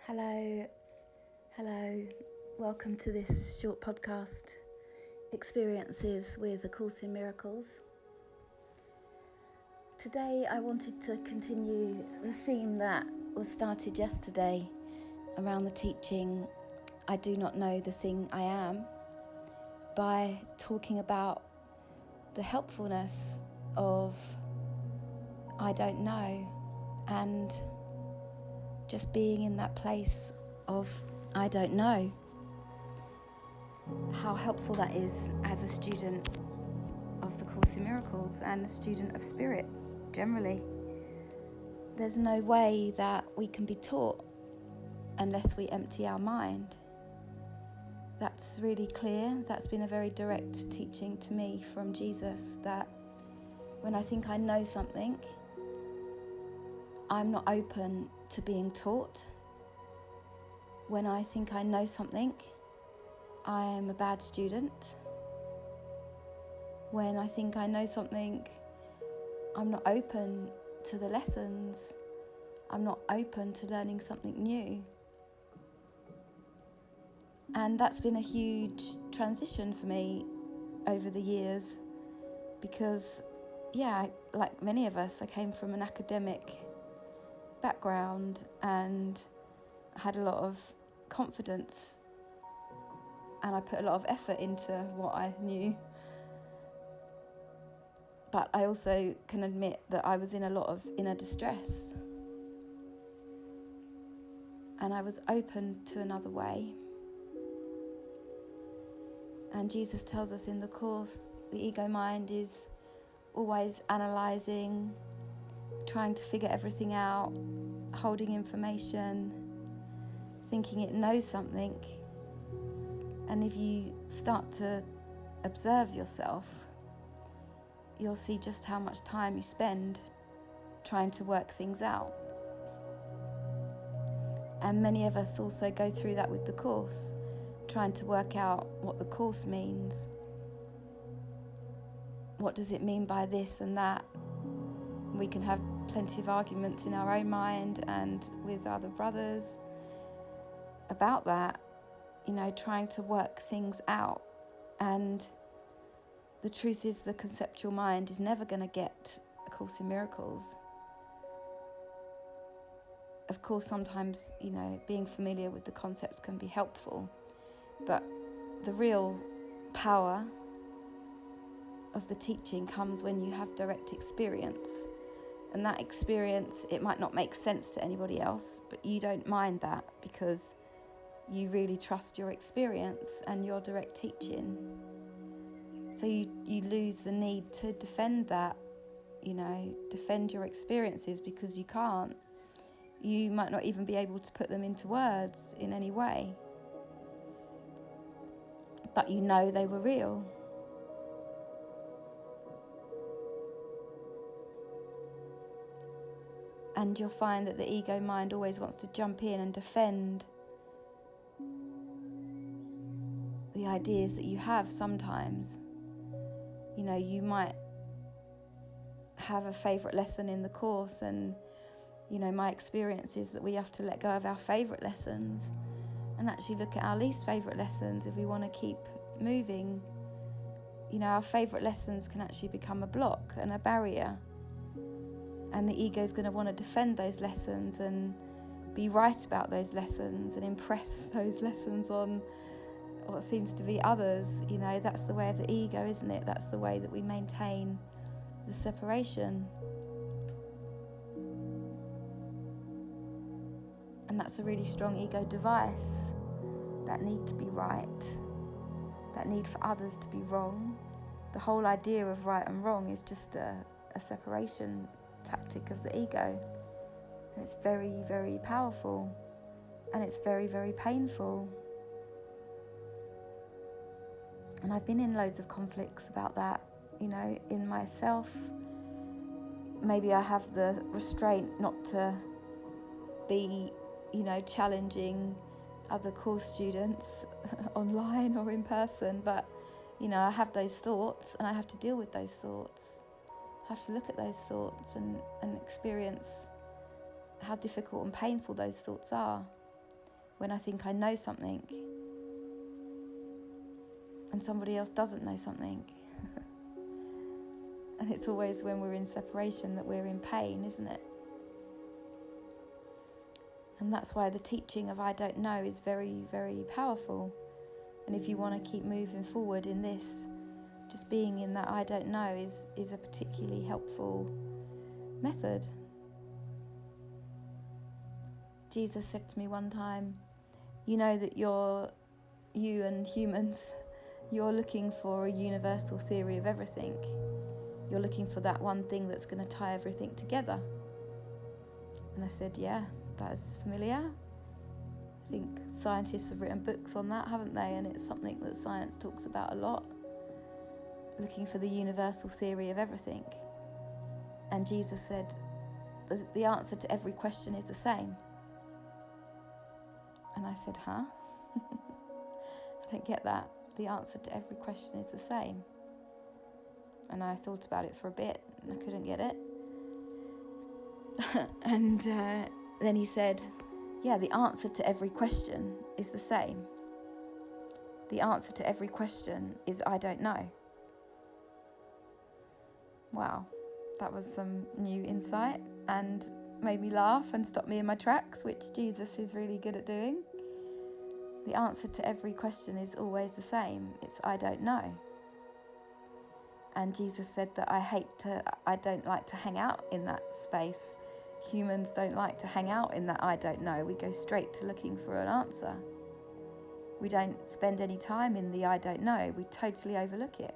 Hello, welcome to this short podcast, Experiences with A Course in Miracles. Today I wanted to continue the theme that was started yesterday around the teaching, I do not know the thing I am, by talking about the helpfulness of I don't know, and just being in that place of I don't know. How helpful that is as a student of the Course in Miracles and a student of Spirit generally. There's no way that we can be taught unless we empty our mind. That's really clear. That's been a very direct teaching to me from Jesus, that when I think I know something, I'm not open to being taught. When I think I know something, I am a bad student. When I think I know something, I'm not open to the lessons. I'm not open to learning something new. And that's been a huge transition for me over the years because, like many of us, I came from an academic background and had a lot of confidence, and I put a lot of effort into what I knew. But I also can admit that I was in a lot of inner distress, and I was open to another way. And Jesus tells us in the Course, the ego mind is always analysing, trying to figure everything out, holding information, thinking it knows something. And if you start to observe yourself, you'll see just how much time you spend trying to work things out. And many of us also go through that with the Course, trying to work out what the Course means. What does it mean by this and that? We can have plenty of arguments in our own mind and with other brothers about that, trying to work things out. And the truth is, the conceptual mind is never going to get A Course in Miracles. Of course, sometimes, being familiar with the concepts can be helpful, but the real power of the teaching comes when you have direct experience. And that experience, it might not make sense to anybody else, but you don't mind that because you really trust your experience and your direct teaching. So you lose the need to defend that, defend your experiences, because you can't. You might not even be able to put them into words in any way. But you know they were real. And you'll find that the ego mind always wants to jump in and defend the ideas that you have sometimes. You might have a favourite lesson in the Course, and, my experience is that we have to let go of our favourite lessons and actually look at our least favourite lessons if we want to keep moving. Our favourite lessons can actually become a block and a barrier. And the ego is going to want to defend those lessons and be right about those lessons and impress those lessons on what seems to be others. That's the way of the ego, isn't it? That's the way that we maintain the separation. And that's a really strong ego device, that need to be right, that need for others to be wrong. The whole idea of right and wrong is just a separation tactic of the ego. And it's very, very powerful, and it's very, very painful. And I've been in loads of conflicts about that, in myself. Maybe I have the restraint not to be, challenging other Course students online or in person, but, I have those thoughts and I have to deal with those thoughts. I have to look at those thoughts and experience how difficult and painful those thoughts are. when I think I know something and somebody else doesn't know something. And it's always when we're in separation that we're in pain, isn't it? And that's why the teaching of I don't know is very, very powerful. And if you want to keep moving forward in this, just being in that I don't know is a particularly helpful method. Jesus said to me one time, you know that you and humans, you're looking for a universal theory of everything. You're looking for that one thing that's going to tie everything together. And I said, yeah, that's familiar. I think scientists have written books on that, haven't they? And it's something that science talks about a lot. Looking for the universal theory of everything. And Jesus said, the answer to every question is the same. And I said, huh? I don't get that. The answer to every question is the same. And I thought about it for a bit and I couldn't get it. And then he said, yeah, the answer to every question is the same. The answer to every question is I don't know. Wow, that was some new insight and made me laugh and stopped me in my tracks, which Jesus is really good at doing. The answer to every question is always the same. It's I don't know. And Jesus said that I don't like to hang out in that space. Humans don't like to hang out in that I don't know. We go straight to looking for an answer. We don't spend any time in the I don't know. We totally overlook it.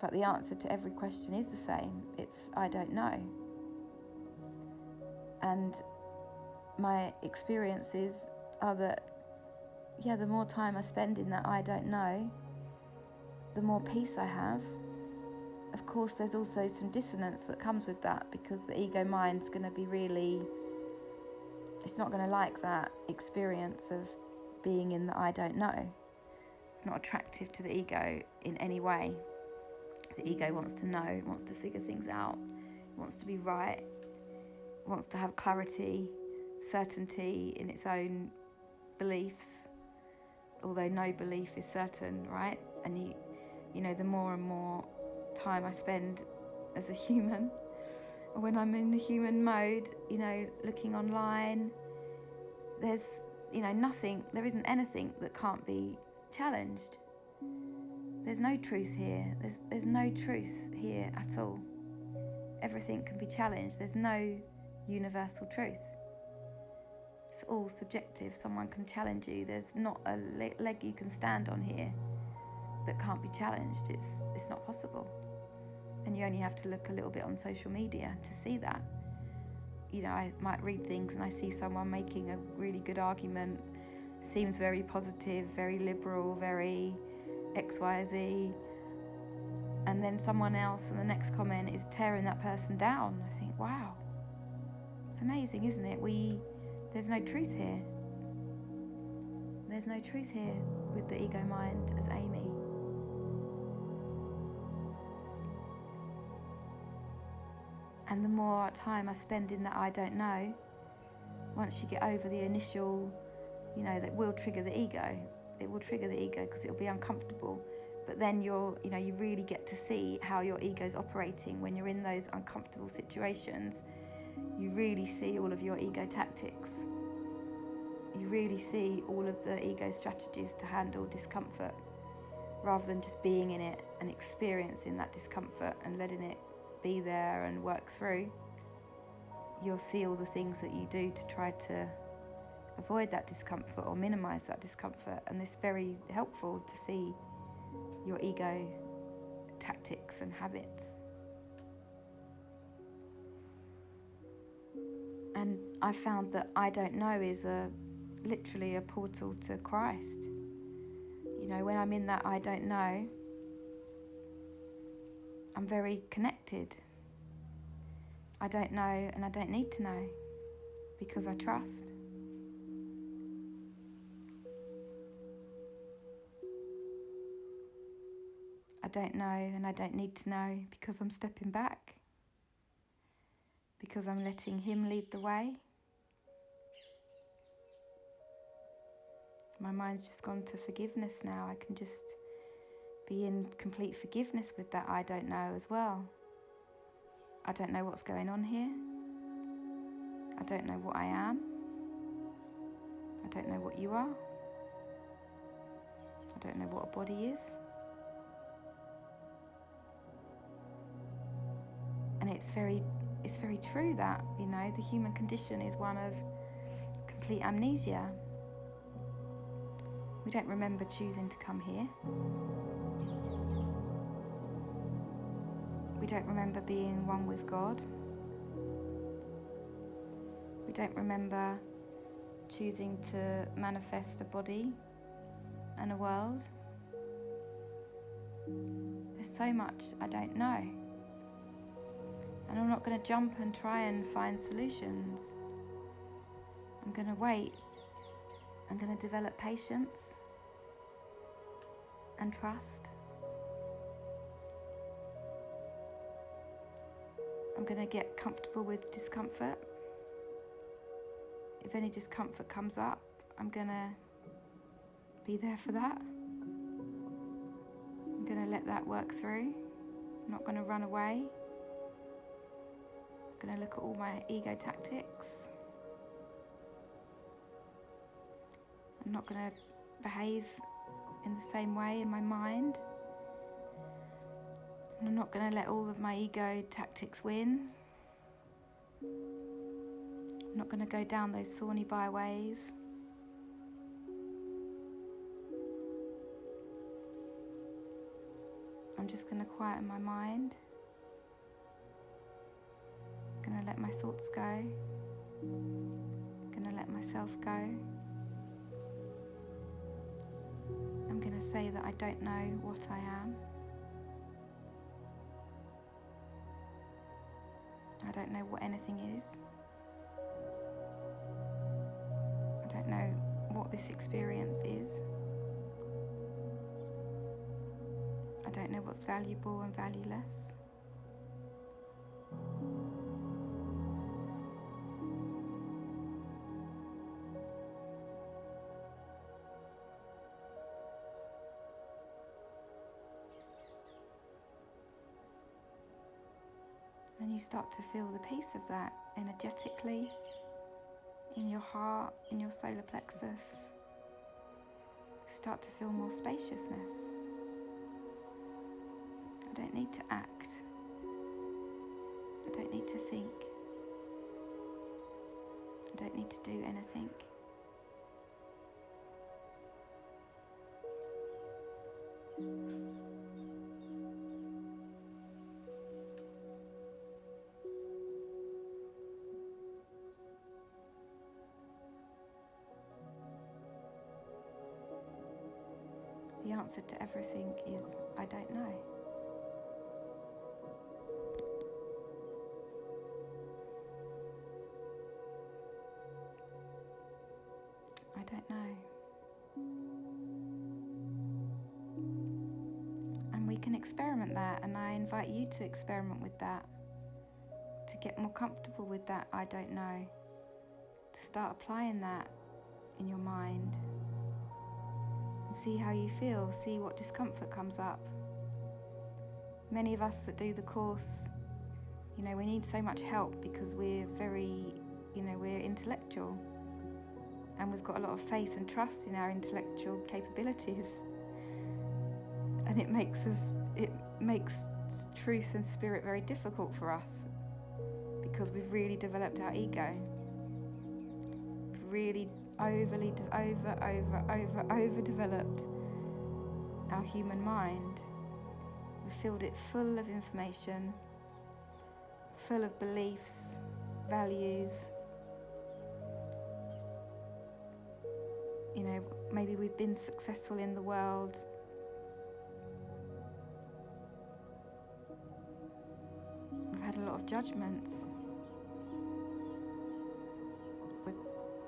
But the answer to every question is the same. It's I don't know. And my experiences are that, the more time I spend in that I don't know, the more peace I have. Of course, there's also some dissonance that comes with that, because the ego mind's going to be it's not going to like that experience of being in the I don't know. It's not attractive to the ego in any way. The ego wants to know, it wants to figure things out, it wants to be right, it wants to have clarity, certainty in its own beliefs, although no belief is certain, right? And the more and more time I spend as a human, or when I'm in the human mode, looking online, there's, there isn't anything that can't be challenged. There's no truth here. There's no truth here at all. Everything can be challenged. There's no universal truth. It's all subjective. Someone can challenge you. There's not a leg you can stand on here that can't be challenged. It's not possible. And you only have to look a little bit on social media to see that. I might read things and I see someone making a really good argument, seems very positive, very liberal, very XYZ, and then someone else in the next comment is tearing that person down. I think, wow, it's amazing, isn't it? There's no truth here. There's no truth here with the ego mind as Amy. And the more time I spend in that I don't know, once you get over the initial, that will trigger the ego. It will trigger the ego because it'll be uncomfortable. But then you really get to see how your ego's operating when you're in those uncomfortable situations. You really see all of your ego tactics. You really see all of the ego strategies to handle discomfort, rather than just being in it and experiencing that discomfort and letting it be there and work through. You'll see all the things that you do to try to avoid that discomfort or minimize that discomfort, and it's very helpful to see your ego tactics and habits. And I found that I don't know is literally a portal to Christ. When I'm in that I don't know, I'm very connected. I don't know and I don't need to know, because I trust. I don't know and I don't need to know, because I'm stepping back, because I'm letting him lead the way. My mind's just gone to forgiveness now. I can just be in complete forgiveness with that I don't know as well. I don't know what's going on here. I don't know what I am. I don't know what you are. I don't know what a body is. And it's very true that, the human condition is one of complete amnesia. We don't remember choosing to come here. We don't remember being one with God. We don't remember choosing to manifest a body and a world. There's so much I don't know. And I'm not going to jump and try and find solutions. I'm going to wait. I'm going to develop patience and trust. I'm going to get comfortable with discomfort. If any discomfort comes up, I'm going to be there for that. I'm going to let that work through. I'm not going to run away. I'm going to look at all my ego tactics. I'm not going to behave in the same way in my mind. And I'm not going to let all of my ego tactics win. I'm not going to go down those thorny byways. I'm just going to quieten my mind. I'm going to let my thoughts go. I'm going to let myself go. I'm going to say that I don't know what I am. I don't know what anything is. I don't know what this experience is. I don't know what's valuable and valueless. And you start to feel the peace of that energetically, in your heart, in your solar plexus. You start to feel more spaciousness. I don't need to act. I don't need to think. I don't need to do anything. The answer to everything is, I don't know. I don't know. And we can experiment that, and I invite you to experiment with that, to get more comfortable with that I don't know, to start applying that in your mind. And see how you feel, see what discomfort comes up. Many of us that do the course, we need so much help because we're very, we're intellectual. And we've got a lot of faith and trust in our intellectual capabilities. And it makes truth and spirit very difficult for us because we've really developed our ego. We've really overdeveloped our human mind. We've filled it full of information, full of beliefs, values. Maybe we've been successful in the world. We've had a lot of judgments.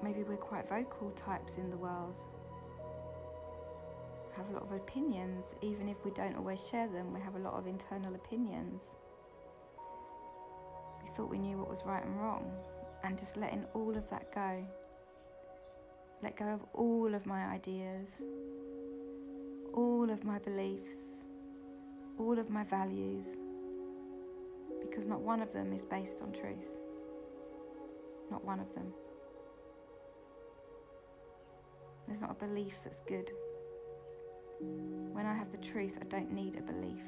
Maybe we're quite vocal types in the world. We have a lot of opinions, even if we don't always share them. We have a lot of internal opinions. We thought we knew what was right and wrong, and just letting all of that go. let go of all of my ideas, all of my beliefs, all of my values, because not one of them is based on truth. Not one of them. There's not a belief that's good. When I have the truth, I don't need a belief.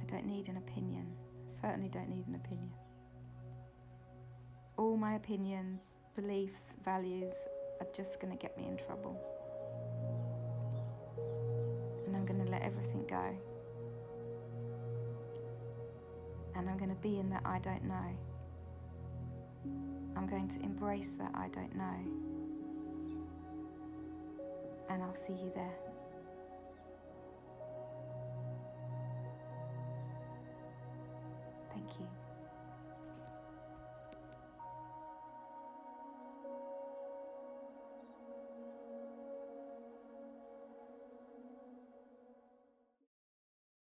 I don't need an opinion. I certainly don't need an opinion. All my opinions, beliefs, values are just going to get me in trouble. And I'm going to let everything go. And I'm going to be in that I don't know. I'm going to embrace that I don't know. And I'll see you there.